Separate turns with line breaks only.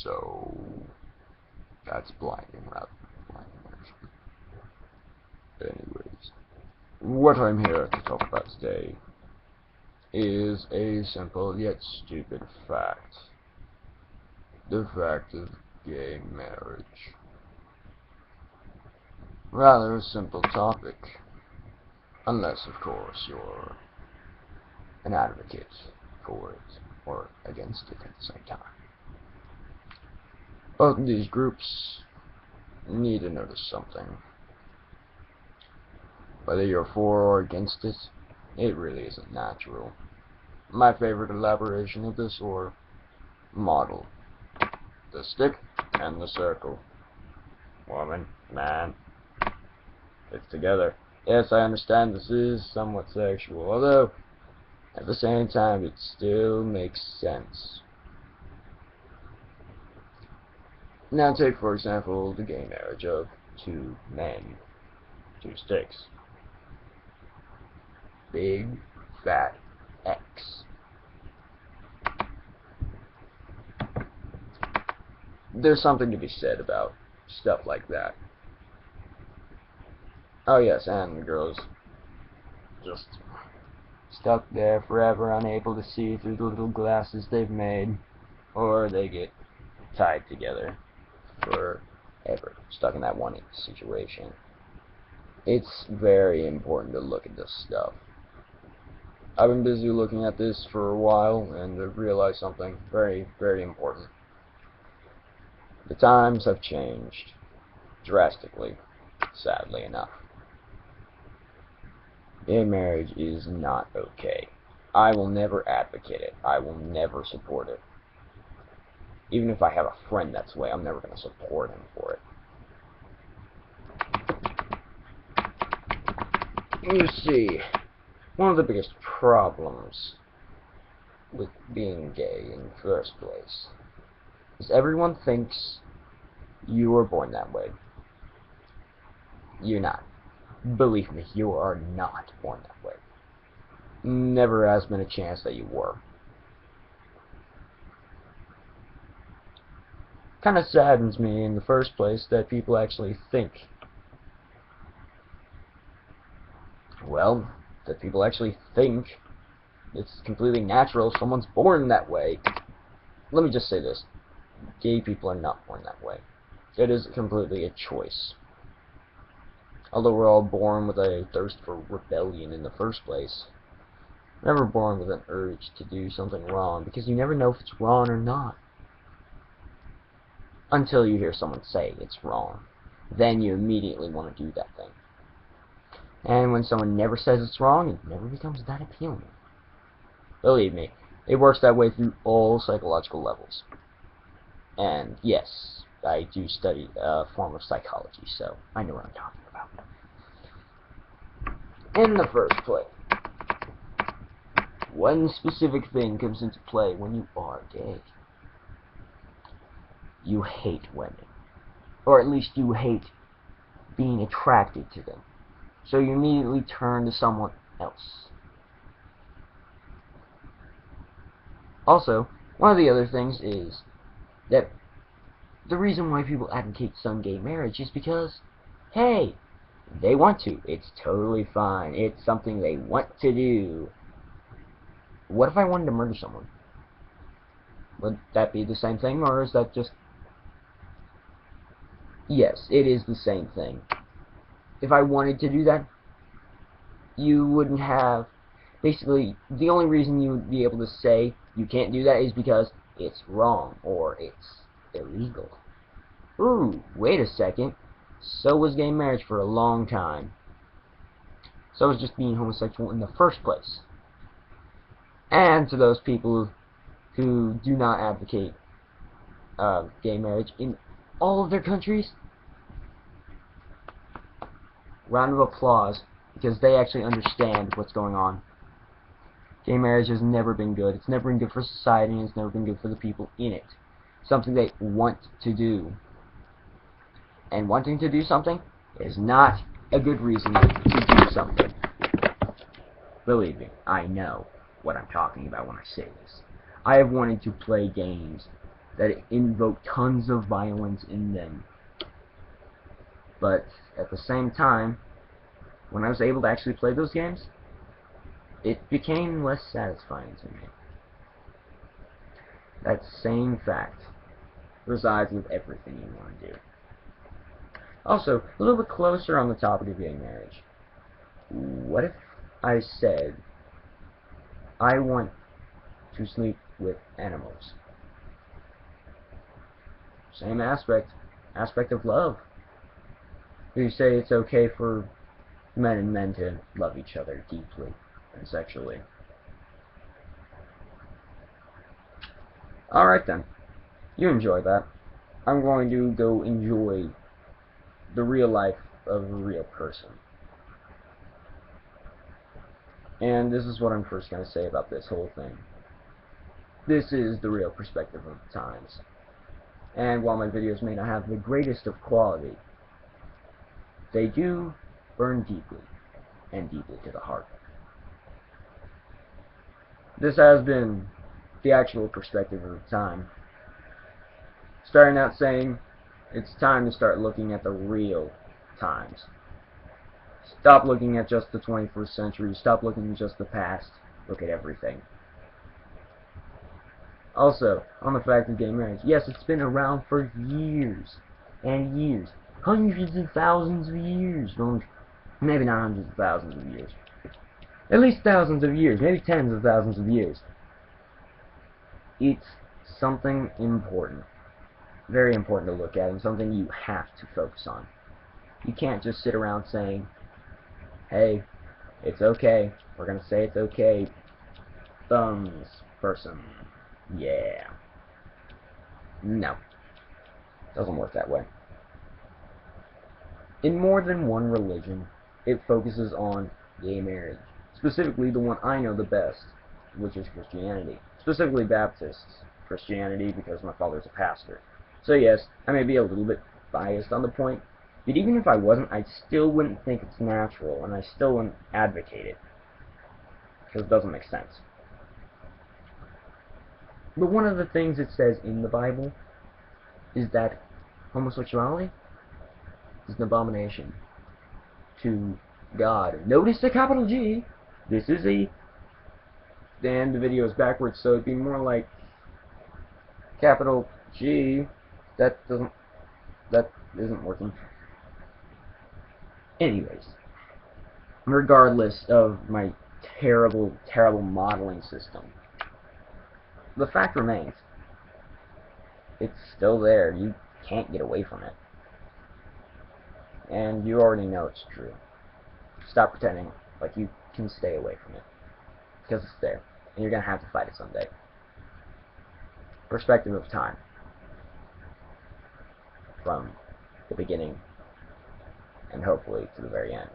So that's blinding, rather blinding. Anyways, what I'm here to talk about today is a simple yet stupid fact. The fact of gay marriage. Rather a simple topic, unless of course you're an advocate for it or against it at the same time. Both of these groups need to notice something. Whether you're for or against it, it really isn't natural. My favorite elaboration of this or model: the stick and the circle. Woman, man, it's together. Yes, I understand this is somewhat sexual, although at the same time it still makes sense. Now take for example the gay marriage of two men, two sticks. Big fat X. There's something to be said about stuff like that. Oh yes, and the girls just stuck there forever, unable to see through the little glasses they've made, or they get tied together forever, stuck in that one situation. It's very important to look at this stuff. I've been busy looking at this for a while, and I've realized something very, very important. The times have changed drastically, sadly enough. Gay marriage is not okay. I will never advocate it. I will never support it. Even if I have a friend that's way, I'm never going to support him for it. You see, one of the biggest problems with being gay in the first place is everyone thinks you were born that way. You're not. Believe me, you are not born that way. Never has been a chance that you were. Kind of saddens me in the first place that people actually think. Well, that people actually think it's completely natural, someone's born that way. Let me just say this. Gay people are not born that way. It is completely a choice. Although we're all born with a thirst for rebellion in the first place, we're never born with an urge to do something wrong, because you never know if it's wrong or not. Until you hear someone say it's wrong. Then you immediately want to do that thing. And when someone never says it's wrong, it never becomes that appealing. Believe me, it works that way through all psychological levels. And yes, I do study a form of psychology, so I know what I'm talking about. In the first place, one specific thing comes into play when you are gay. You hate women. Or at least you hate being attracted to them. So you immediately turn to someone else. Also, one of the other things is that the reason why people advocate some gay marriage is because, hey, they want to. It's totally fine. It's something they want to do. What if I wanted to murder someone? Would that be the same thing, or is that just... Yes, it is the same thing. If I wanted to do that, you wouldn't have... Basically, the only reason you would be able to say you can't do that is because it's wrong, or it's illegal. Ooh, wait a second. So was gay marriage for a long time. So was just being homosexual in the first place. And to those people who do not advocate gay marriage in all of their countries, round of applause, because they actually understand what's going on. Gay marriage has never been good. It's never been good for society, and it's never been good for the people in it. Something they want to do. And wanting to do something is not a good reason to do something. Believe me, I know what I'm talking about when I say this. I have wanted to play games that invoke tons of violence in them. But at the same time, when I was able to actually play those games, it became less satisfying to me. That same fact resides with everything you want to do. Also, a little bit closer on the topic of gay marriage. What if I said, I want to sleep with animals? Same aspect of love. You say it's okay for men and men to love each other deeply and sexually. Alright then, you enjoy that. I'm going to go enjoy the real life of a real person. And this is what I'm first going to say about this whole thing. This is the real perspective of the times. And while my videos may not have the greatest of quality, they do burn deeply, and deeply to the heart. This has been the actual perspective of the time. Starting out saying, it's time to start looking at the real times. Stop looking at just the 21st century, stop looking at just the past, look at everything. Also, on the fact of gay marriage, yes, it's been around for years and years. Hundreds of thousands of years. Well, maybe not hundreds of thousands of years. At least thousands of years, maybe tens of thousands of years. It's something important. Very important to look at, and something you have to focus on. You can't just sit around saying, hey, it's okay. We're gonna say it's okay. Thumbs person. Yeah. No. Doesn't work that way. In more than one religion, it focuses on gay marriage. Specifically the one I know the best, which is Christianity. Specifically Baptist Christianity, because my father's a pastor. So yes, I may be a little bit biased on the point, but even if I wasn't, I still wouldn't think it's natural, and I still wouldn't advocate it, because it doesn't make sense. But one of the things it says in the Bible is that homosexuality is an abomination to God. Notice the capital G. This is a... And the video is backwards, so it'd be more like capital G. That isn't working. Anyways, regardless of my terrible modeling system, the fact remains, it's still there. You can't get away from it. And you already know it's true. Stop pretending like you can stay away from it. Because it's there. And you're going to have to fight it someday. Perspective of time. From the beginning, and hopefully to the very end.